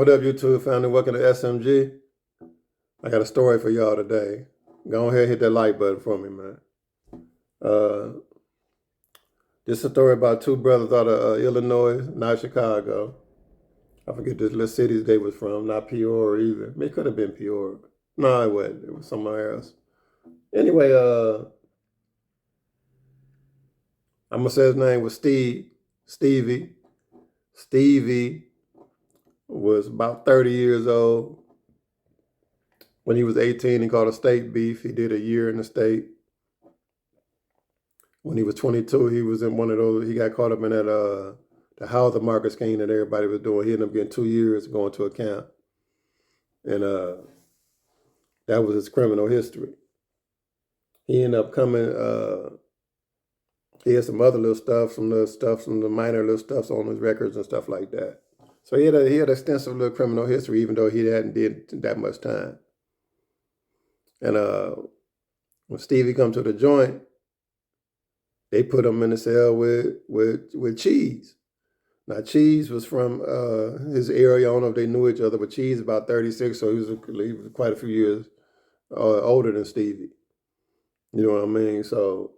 What up, YouTube family? Welcome to SMG. I got a story for y'all today. Go ahead and hit that like button for me, man. This is a story about two brothers out of Illinois, not Chicago. I forget this little city they was from, not Peoria either. It could have been Peoria. No, it wasn't. It was somewhere else. Anyway, I'm gonna say his name was Stevie. Stevie was about 30 years old. When he was 18, he caught a state beef. He did a year in the state. When he was 22, he was in one of those, he got caught up in that, the housing market scheme that everybody was doing. He ended up getting 2 years going to a camp. And that was his criminal history. He ended up coming, he had some other little stuff, some the minor little stuff on his records and stuff like that. So he had extensive little criminal history, even though he hadn't did that much time. And when Stevie come to the joint, they put him in the cell with Cheese. Now, Cheese was from his area. I don't know if they knew each other, but Cheese about 36, so he was quite a few years older than Stevie. You know what I mean? So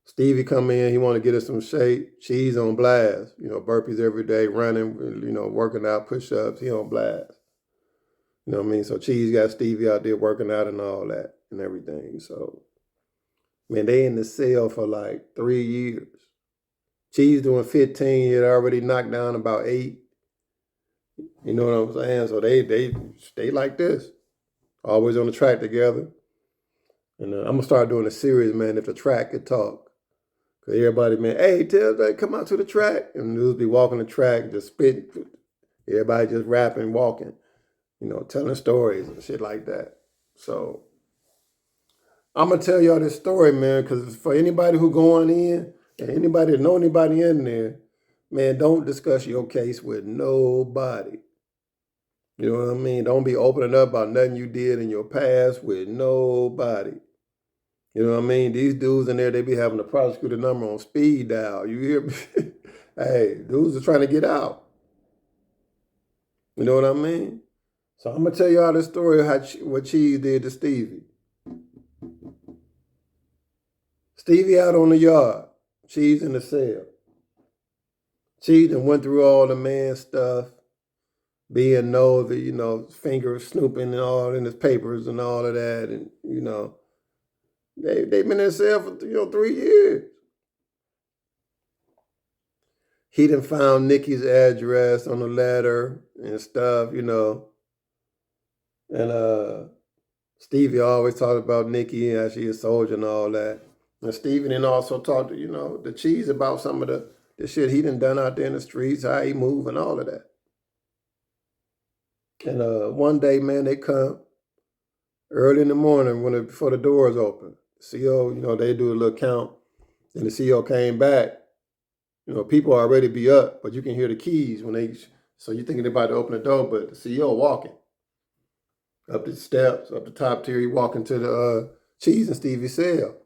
Stevie come in, he want to get us some shape. Cheese on blast, burpees every day, running, working out, push-ups, he on blast. You know what I mean? So Cheese got Stevie out there working out and all that and everything. So, man, they in the cell for like 3 years. Cheese doing 15, he had already knocked down about 8. You know what I'm saying? So they like this. Always on the track together. And I'm going to start doing a series, man, if the track could talk. Because everybody, man, hey, come out to the track. And dudes be walking the track, just spitting. Everybody just rapping, walking. Telling stories and shit like that. So I'm going to tell y'all this story, man, because for anybody who going in and anybody that know anybody in there, man, don't discuss your case with nobody. You know what I mean? Don't be opening up about nothing you did in your past with nobody. You know what I mean? These dudes in there, they be having the prosecutor number on speed dial. You hear me? Hey, dudes are trying to get out. You know what I mean? So I'm going to tell y'all this story of what Cheese did to Stevie. Stevie out on the yard. Cheese in the cell. Cheese done went through all the man stuff, being nosy, fingers snooping and all in his papers and all of that. And, they've been in the cell for, 3 years. He done found Nikki's address on the letter and stuff, And Stevie always talked about Nikki and how she a soldier and all that. And Stevie then also talked to, the Cheese about some of the shit he done out there in the streets, how he move and all of that. And one day, man, they come early in the morning before the doors open. The CO, they do a little count. And the CO came back. People already be up, but you can hear the keys so you're thinking they're about to open the door, but the CEO walking. Up the steps, up the top tier, he walking to the Cheese and Stevie's cell.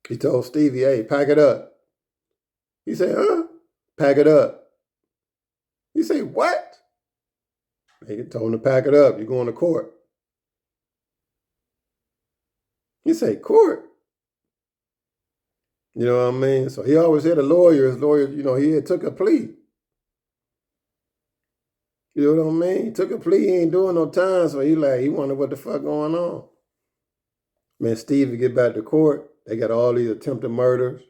He told Stevie, hey, pack it up. He said, huh? Pack it up. He said, what? He told him to pack it up. You're going to court. He said, court? You know what I mean? So he always had a lawyer. His lawyer, he had took a plea. You know what I mean? He took a plea, he ain't doing no time, so he wonder what the fuck going on. Man, Stevie get back to court. They got all these attempted murders,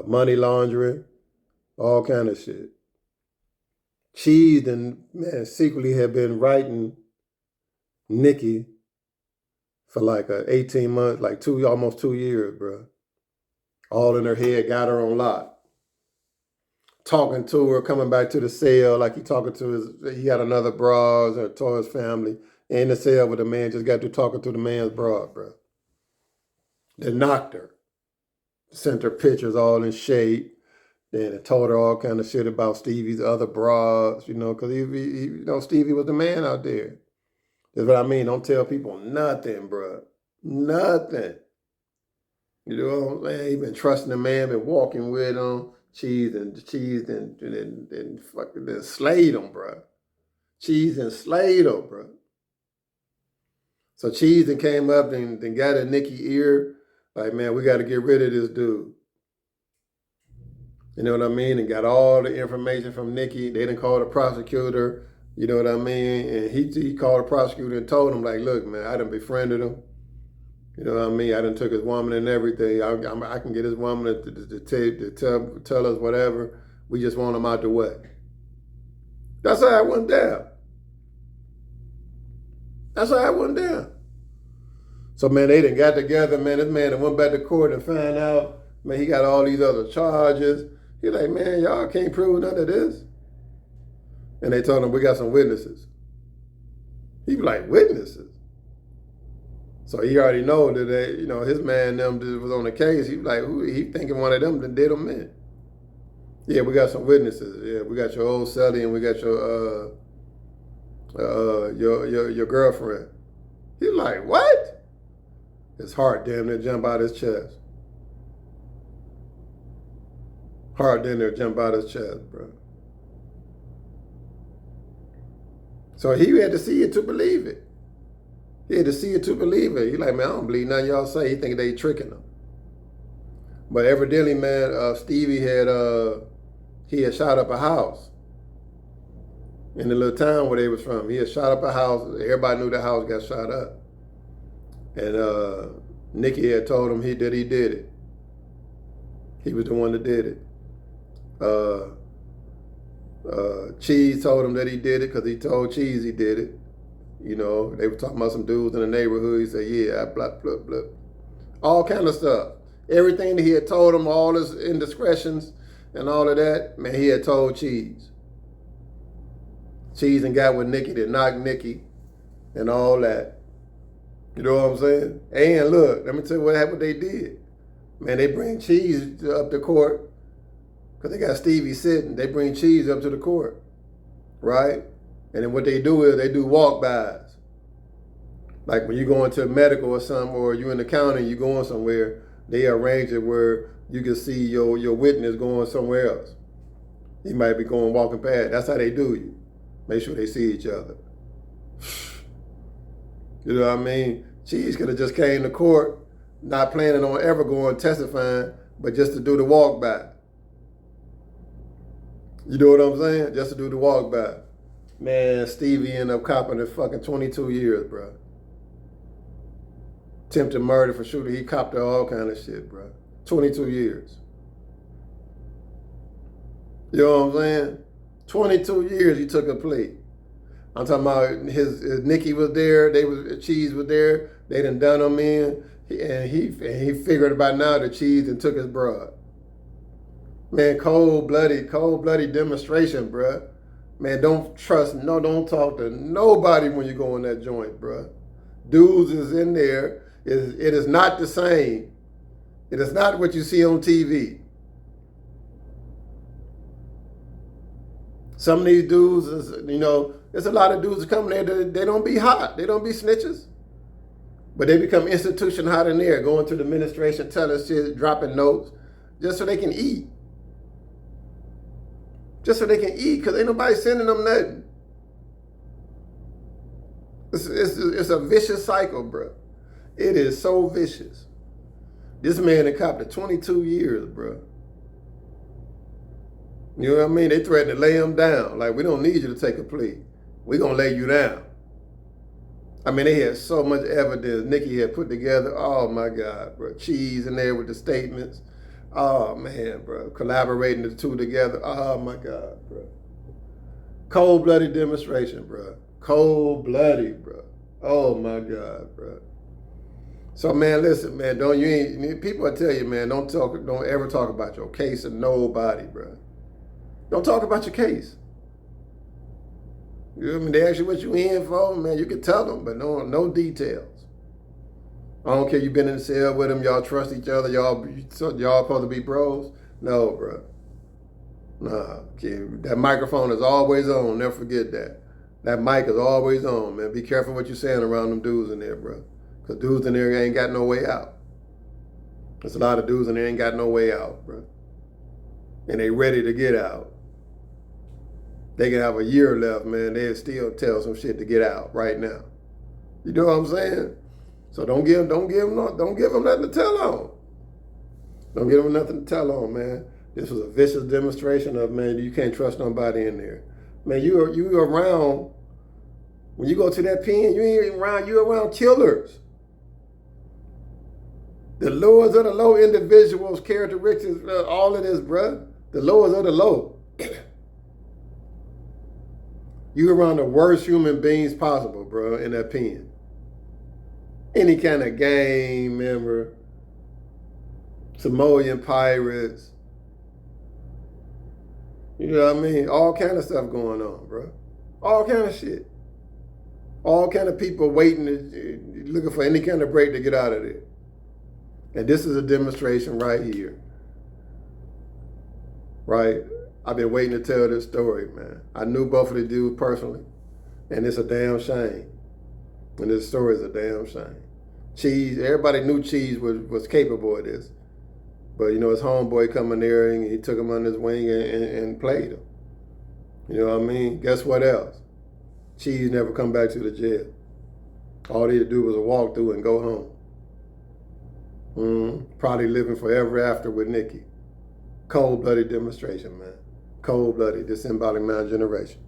money laundering, all kind of shit. Cheese and man secretly had been writing Nikki for like 18 months, like almost 2 years, bro. All in her head, got her on lock. Talking to her, coming back to the cell, like he talking to he had another broad or to his family in the cell with the man, just got to talking to the man's broad, bro. They knocked her, sent her pictures all in shape, then told her all kind of shit about Stevie's other broads, because Stevie was the man out there. That's what I mean. Don't tell people nothing, bro. Nothing. You know what I'm saying? He been trusting the man, been walking with him, and fucking then slayed him, bro. Cheese and slayed him, bro. So Cheese and came up and got in Nikki's ear, like, man, we got to get rid of this dude. You know what I mean? And got all the information from Nikki. They didn't call the prosecutor. You know what I mean? And he called the prosecutor and told him, like, look, man, I done befriended him. You know what I mean? I done took his woman and everything. I can get his woman to tell us whatever. We just want him out the way. That's how it went down. That's how it went down. So, man, they done got together, man. This man went back to court and found out, man, he got all these other charges. He like, man, y'all can't prove none of this. And they told him, we got some witnesses. He was like, witnesses? So he already know that they, you know, his man them was on the case. He was like, who? He thinking one of them that did him in. Yeah, we got some witnesses. Yeah, we got your old Celly and we got your girlfriend. He's like, what? His heart damn near jump out his chest. Heart damn near jump out his chest, bro. So he had to see it to believe it. He had to see it to believe it. He like, man, I don't believe nothing y'all say. He think they tricking him. But evidently, man, Stevie had shot up a house in the little town where they was from. He had shot up a house. Everybody knew the house got shot up. And Nikki had told him he did it. He was the one that did it. Cheese told him that he did it because he told Cheese he did it. You know, they were talking about some dudes in the neighborhood. He said, yeah, blah, blah, blah. All kind of stuff. Everything that he had told him, all his indiscretions and all of that, man, he had told Cheese. Cheese and got with Nikki to knock Nikki and all that. You know what I'm saying? And look, let me tell you what happened they did. Man, they bring Cheese up to court because they got Stevie sitting. They bring Cheese up to the court, right? And then what they do is they do walk-bys. Like when you go into medical or something, or you in the county, you going somewhere, they arrange it where you can see your witness going somewhere else. He might be going walking past. That's how they do you. Make sure they see each other. You know what I mean? Cheese could have just came to court, not planning on ever going testifying, but just to do the walk-by. You know what I'm saying? Just to do the walk-by. Man, Stevie ended up copping it fucking 22 years, bro. Attempted murder for shooting. He copped all kind of shit, bro. 22 years. You know what I'm saying? 22 years he took a plea. I'm talking about his Nikki was there. Cheese was there. They done him in, and he figured by now that Cheese and took his broad. Man, cold-bloody demonstration, bro. Man, don't talk to nobody when you go in that joint, bro. Dudes is in there. It is not the same. It is not what you see on TV. Some of these dudes, there's a lot of dudes that come there, they don't be hot. They don't be snitches. But they become institution hot in there, going to the administration, telling shit, dropping notes, just so they can eat. Just so they can eat, because ain't nobody sending them nothing. It's a vicious cycle, bro. It is so vicious. This man had copped 22 years, bro. You know what I mean? They threatened to lay him down. Like, we don't need you to take a plea. We're going to lay you down. I mean, they had so much evidence Nikki had put together. Oh, my God, bro. Cheese in there with the statements. Oh, man, bro. Collaborating the two together. Oh, my God, bro. Cold-blooded demonstration, bro. Cold-blooded, bro. Oh, my God, bro. So, man, listen, man. People will tell you, man, don't ever talk about your case to nobody, bro. Don't talk about your case. You know what I mean? They ask you what you in for, man, you can tell them, but no details. I don't care you been in the cell with them, y'all trust each other, y'all supposed to be bros. No, bro. Nah, kid. That microphone is always on, never forget that. That mic is always on, man. Be careful what you're saying around them dudes in there, bro. Because dudes in there ain't got no way out. There's a lot of dudes in there ain't got no way out, bro. and they ready to get out. They can have a year left, man. They'll still tell some shit to get out right now. You know what I'm saying? So don't give them nothing to tell on. Don't give them nothing to tell on, man. This was a vicious demonstration of, man, you can't trust nobody in there. Man, you around, when you go to that pen, you're around killers. The lowest of the low individuals, characteristics, all of this, bruh. The lowest of the low. You around the worst human beings possible, bro, in that pen. Any kind of gang member, Samoan pirates, you know what I mean? All kind of stuff going on, bro. All kind of shit. All kind of people waiting, looking for any kind of break to get out of there. And this is a demonstration right here. Right? I've been waiting to tell this story, man. I knew both of the dudes personally, and it's a damn shame. And this story is a damn shame. Cheese, everybody knew Cheese was capable of this. But, you know, his homeboy come in there and he took him under his wing and played him. You know what I mean? Guess what else? Cheese never come back to the jail. All he had to do was a walk through and go home. Probably living forever after with Nikki. Cold-blooded demonstration, man. Cold-blooded, disembodied man generation.